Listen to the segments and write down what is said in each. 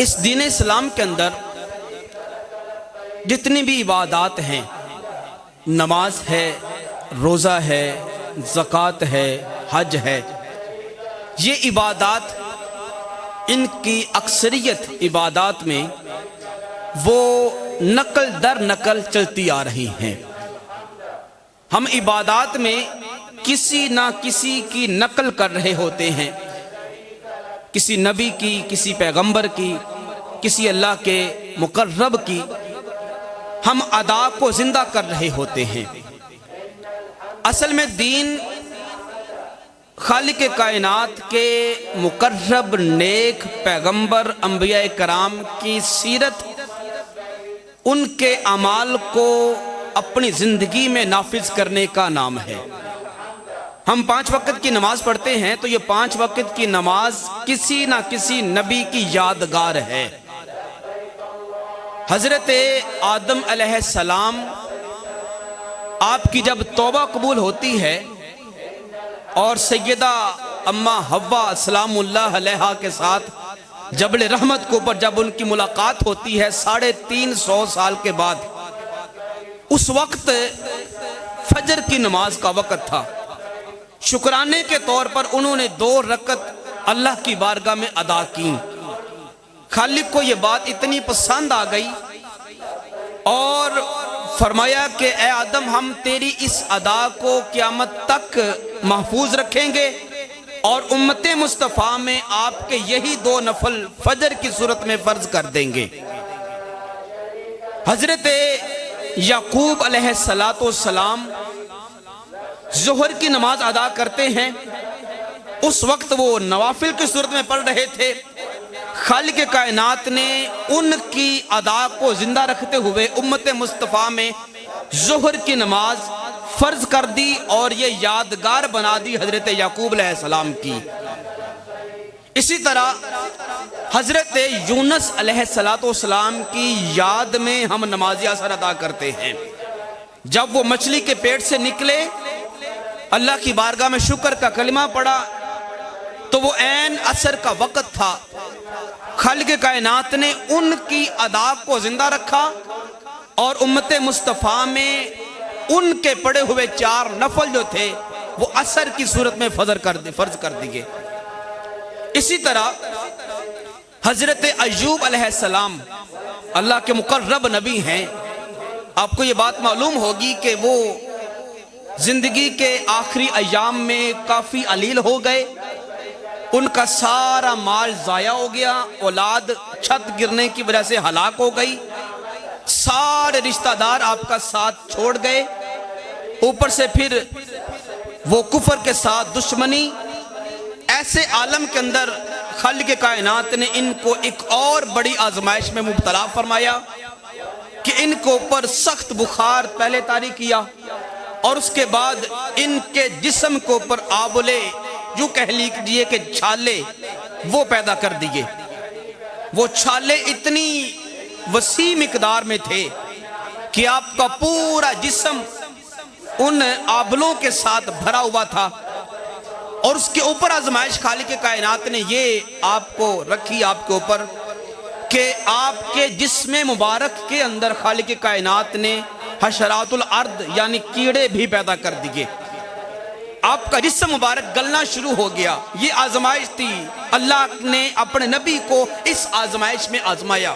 اس دین اسلام کے اندر جتنی بھی عبادات ہیں، نماز ہے، روزہ ہے، زکوٰۃ ہے، حج ہے، یہ عبادات، ان کی اکثریت عبادات میں وہ نقل در نقل چلتی آ رہی ہیں۔ ہم عبادات میں کسی نہ کسی کی نقل کر رہے ہوتے ہیں، کسی نبی کی، کسی پیغمبر کی، کسی اللہ کے مقرب کی، ہم ادا کو زندہ کر رہے ہوتے ہیں۔ اصل میں دین خالق کائنات کے مقرب نیک پیغمبر انبیاء کرام کی سیرت، ان کے اعمال کو اپنی زندگی میں نافذ کرنے کا نام ہے۔ ہم 5 وقت کی نماز پڑھتے ہیں تو یہ 5 وقت کی نماز کسی نہ کسی نبی کی یادگار ہے۔ حضرت آدم علیہ السلام، آپ کی جب توبہ قبول ہوتی ہے اور سیدہ اماں حوا سلام اللہ علیہا کے ساتھ جبل رحمت کے اوپر جب ان کی ملاقات ہوتی ہے 350 سال کے بعد، اس وقت فجر کی نماز کا وقت تھا۔ شکرانے کے طور پر انہوں نے 2 رکعت اللہ کی بارگاہ میں ادا کی۔ خالق کو یہ بات اتنی پسند آ گئی اور فرمایا کہ اے آدم، ہم تیری اس ادا کو قیامت تک محفوظ رکھیں گے اور امت مصطفیٰ میں آپ کے یہی 2 نفل فجر کی صورت میں فرض کر دیں گے۔ حضرت یعقوب علیہ السلام ظہر کی نماز ادا کرتے ہیں، اس وقت وہ نوافل کی صورت میں پڑھ رہے تھے۔ خالق کائنات نے ان کی ادا کو زندہ رکھتے ہوئے امت مصطفیٰ میں ظہر کی نماز فرض کر دی اور یہ یادگار بنا دی حضرت یعقوب علیہ السلام کی۔ اسی طرح حضرت یونس علیہ السلام کی یاد میں ہم نماز عصر ادا کرتے ہیں۔ جب وہ مچھلی کے پیٹ سے نکلے، اللہ کی بارگاہ میں شکر کا کلمہ پڑھا تو وہ عین عصر کا وقت تھا۔ خالق کائنات نے ان کی ادا کو زندہ رکھا اور امت مصطفیٰ میں ان کے پڑے ہوئے 4 نفل جو تھے وہ عصر کی صورت میں فرض کر دیے۔ اسی طرح حضرت ایوب علیہ السلام اللہ کے مقرب نبی ہیں۔ آپ کو یہ بات معلوم ہوگی کہ وہ زندگی کے آخری ایام میں کافی علیل ہو گئے، ان کا سارا مال ضائع ہو گیا، اولاد چھت گرنے کی وجہ سے ہلاک ہو گئی، سارے رشتہ دار آپ کا ساتھ چھوڑ گئے، اوپر سے پھر وہ کفر کے ساتھ دشمنی۔ ایسے عالم کے اندر خالق کائنات نے ان کو ایک اور بڑی آزمائش میں مبتلا فرمایا کہ ان کو اوپر سخت بخار پہلے طاری کیا اور اس کے بعد ان کے جسم کو اوپر آبلے، جو کہہ لیجئے کہ چھالے وہ پیدا کر دیے۔ وہ چھالے اتنی وسیع مقدار میں تھے کہ آپ کا پورا جسم ان آبلوں کے ساتھ بھرا ہوا تھا، اور اس کے اوپر آزمائش خالق کائنات نے یہ آپ کو رکھی آپ کے اوپر کہ آپ کے جسم مبارک کے اندر خالق کائنات نے حشرات الارض یعنی کیڑے بھی پیدا کر دیے۔ آپ کا جسم مبارک گلنا شروع ہو گیا۔ یہ آزمائش تھی، اللہ نے اپنے نبی کو اس آزمائش میں آزمایا،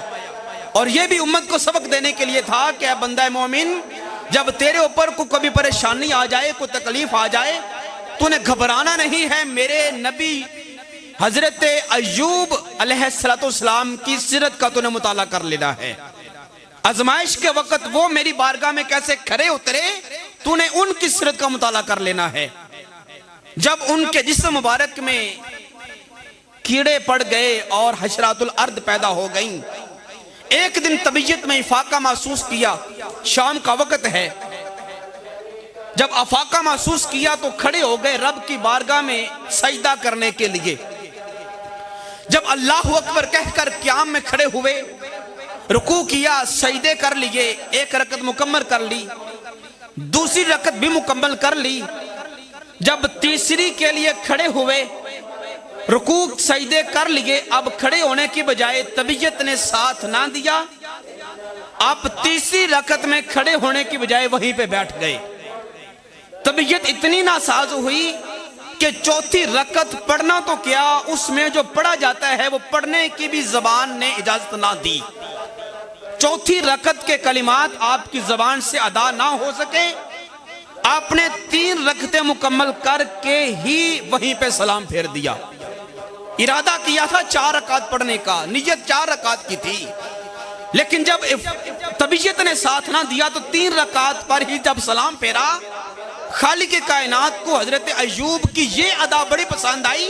اور یہ بھی امت کو سبق دینے کے لیے تھا کہ اے بندہ مومن، جب تیرے اوپر کو کبھی پریشانی آ جائے، کوئی تکلیف آ جائے، تو نے گھبرانا نہیں ہے۔ میرے نبی حضرت ایوب علیہ السلام کی سیرت کا تو نے مطالعہ کر لینا ہے۔ آزمائش کے وقت وہ میری بارگاہ میں کیسے کھڑے اترے، تو نے ان کی سیرت کا مطالعہ کر لینا ہے۔ جب ان کے جسم مبارک میں کیڑے پڑ گئے اور حشرات الارض پیدا ہو گئیں، ایک دن طبیعت میں افاقہ محسوس کیا، شام کا وقت ہے۔ جب افاقہ محسوس کیا تو کھڑے ہو گئے رب کی بارگاہ میں سجدہ کرنے کے لیے۔ جب اللہ اکبر کہہ کر قیام میں کھڑے ہوئے، رکوع کیا، سجدے کر لیے، 1 رکعت مکمل کر لی، دوسری رکعت بھی مکمل کر لی۔ جب تیسری کے لیے کھڑے ہوئے रुकू सजदे कर लिए, अब खड़े होने की बजाय तबीयत ने साथ ना दिया। आप तीसरी रकत में खड़े होने की बजाय वहीं पे बैठ गए। तबीयत इतनी नासाज हुई कि चौथी रकत पढ़ना तो क्या, उसमें जो पढ़ा जाता है वो पढ़ने की भी जबान ने इजाजत ना दी। चौथी रकत के कलिमात आपकी जबान से अदा ना हो सके, आपने 3 रकतें मुकम्मल करके ही वहीं पे सलाम फेर दिया। इरादा किया था 4 रकात पढ़ने का, नियत 4 रकात की थी, लेकिन जब तबीयत ने साथ ना दिया तो 3 रकात पर ही जब सलाम फेरा, खालिक कायनात को हजरत अय्यूब की ये अदा बड़ी पसंद आई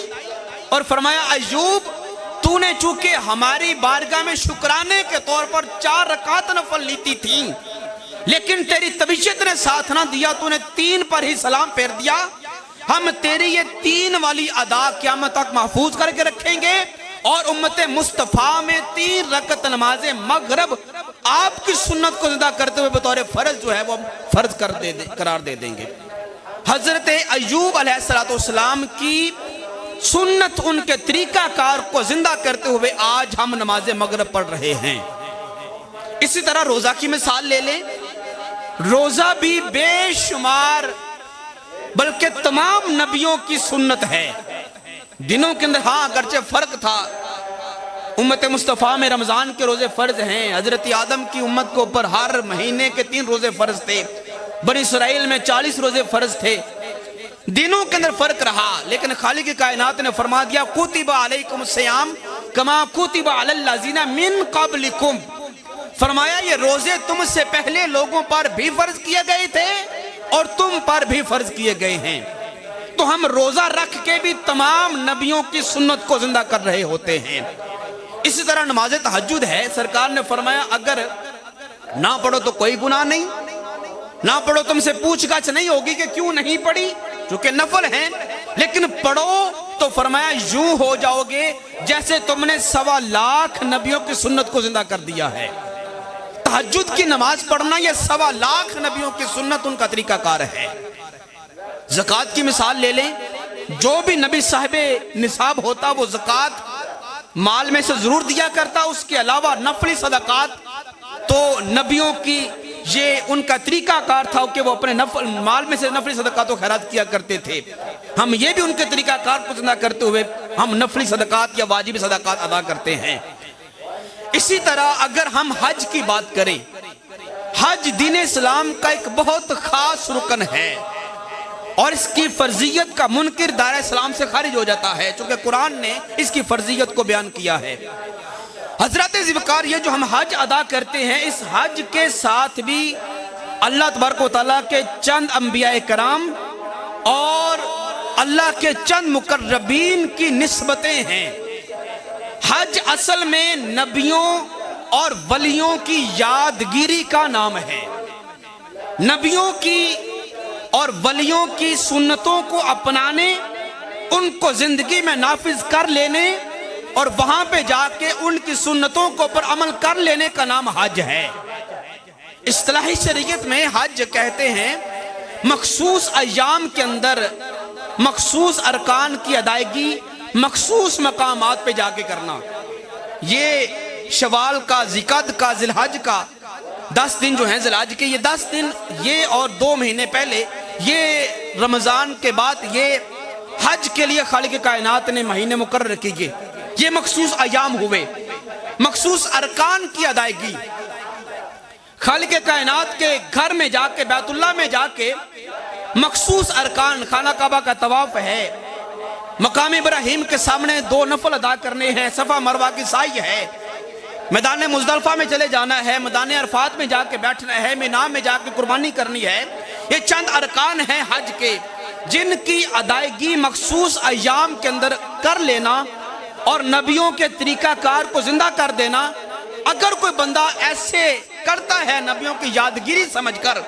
और फरमाया, अय्यूब तूने चूंकि हमारी बारगाह में शुक्राने के तौर पर 4 रकात नफल लीती थी, लेकिन तेरी तबीयत ने साथ ना दिया, तूने 3 पर ही सलाम फेर दिया। हम तेरी ये 3 वाली अदा क़यामत तक महफूज करके रखेंगे और उम्मत मुस्तफा में 3 रकत नमाज़े मगरिब आपकी सुन्नत को ज़िंदा करते हुए बतौर फर्ज जो है वो फर्ज करार दे देंगे। हजरत अय्यूब अलैहिस्सलाम की सुन्नत, उनके तरीकाकार को जिंदा करते हुए आज हम नमाज़े मगरिब पढ़ रहे हैं। इसी तरह रोजा की मिसाल ले लें। रोजा भी बेशुमार बल्कि तमाम नबियों की सुन्नत है। दिनों के अंदर हाँ अगरचे फर्क था, उम्मत मुस्तफ़ा में रमजान के रोजे फर्ज हैं, हजरत आदम की उम्मत के ऊपर हर महीने के 3 रोजे फर्ज थे, बनी इसराइल में 40 रोजे फर्ज थे। दिनों के अंदर फर्क रहा, लेकिन खालिक कायनात ने फरमा दिया, कुतिबा अलैकुम सियाम कमा कुतिबा अलल लज़ीना मिन क़ब्लिकुम। फरमाया ये रोजे तुमसे पहले लोगों पर भी फर्ज किए गए थे और तुम पर भी फर्ज किए गए हैं। तो हम रोजा रख के भी तमाम नबियों की सुन्नत को जिंदा कर रहे होते हैं। इसी तरह नमाज तहज्जुद है, सरकार ने फरमाया अगर ना पढ़ो तो कोई गुनाह नहीं, ना पढ़ो तुमसे पूछताछ नहीं होगी कि क्यों नहीं पढ़ी, क्योंकि नफल है, लेकिन पढ़ो तो फरमाया यूं हो जाओगे जैसे तुमने 1.25 लाख नबियों की सुन्नत को जिंदा कर दिया है। तहज्जुद की नमाज पढ़ना यह 1.25 लाख नबियों की सुन्नत, उनका तरीकाकार है। ज़कात की मिसाल ले लें, जो भी नबी साहिबे निसाब होता वो ज़कात माल में से जरूर दिया करता, उसके अलावा नफली सदकात तो नबियों की ये उनका तरीकाकार था कि वो अपने माल में से नफली सदकात व खैरात किया करते थे। हम ये भी उनके तरीकाकार को जिंदा करते हुए हम नफली सदकात या वाजिब सदकात अदा करते हैं। इसी तरह अगर हम हज की बात करें, हज दीन इस्लाम का एक बहुत खास रुकन है और इसकी फर्जियत का मुनकिर दायरा इस्लाम से खारिज हो जाता है, चूंकि कुरान ने इसकी फर्जियत को बयान किया है। हजरत ज़िवकार ये जो हम हज अदा करते हैं, इस हज के साथ भी अल्लाह तबारक व तआला के चंद अंबिया कराम और अल्लाह के चंद मुकर्रबीन की निस्बतें हैं। हज असल में नबियों और वलियों की यादगिरी का नाम है। नबियों की और वलियों की सुन्नतों को अपनाने, उनको जिंदगी में नाफिज कर लेने और वहां पे जाके उनकी सुन्नतों को पर अमल कर लेने का नाम हज है। इस्तिलाही शरीयत में हज कहते हैं मखसूस अय्याम के अंदर मखसूस अरकान की अदायगी मखसूस मकामात पे जाके करना। ये शवाल का, ज़िक़द का, ज़िलहज का 10 दिन जो हैं ज़िलहज के, ये 10 दिन ये और 2 महीने पहले ये रमज़ान के बाद ये हज के लिए खालिक कायनात ने महीने मुकर्रर किए। ये मखसूस अय्याम हुए, मखसूस अरकान की अदायगी। खालिक कायनात के घर में जाके, बैतुल्लाह में जाके मखसूस अरकान, खाना काबा का तवाफ है, मकाम इब्राहिम के सामने 2 नफल अदा करने हैं, सफा मरवा की साई है, मैदान मुज़दलिफ़ा में चले जाना है, मैदान अरफात में जाके बैठना है, मिना में जाके कुर्बानी करनी है। ये चंद अरकान हैं हज के, जिनकी अदायगी मखसूस अय्याम के अंदर कर लेना और नबियों के तरीकाकार को जिंदा कर देना। अगर कोई बंदा ऐसे करता है नबियों की यादगिरी समझकर,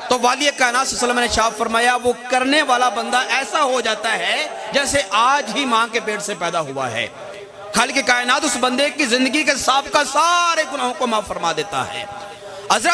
तो वाली कायनात सल्लल्लाहु अलैहि वसल्लम ने शाफ फरमाया वो करने वाला बंदा ऐसा हो जाता है जैसे आज ही मां के पेट से पैदा हुआ है। खालिक कायनात उस बंदे की जिंदगी के साबका सारे गुनाहों को माफ फरमा देता है। हज़रत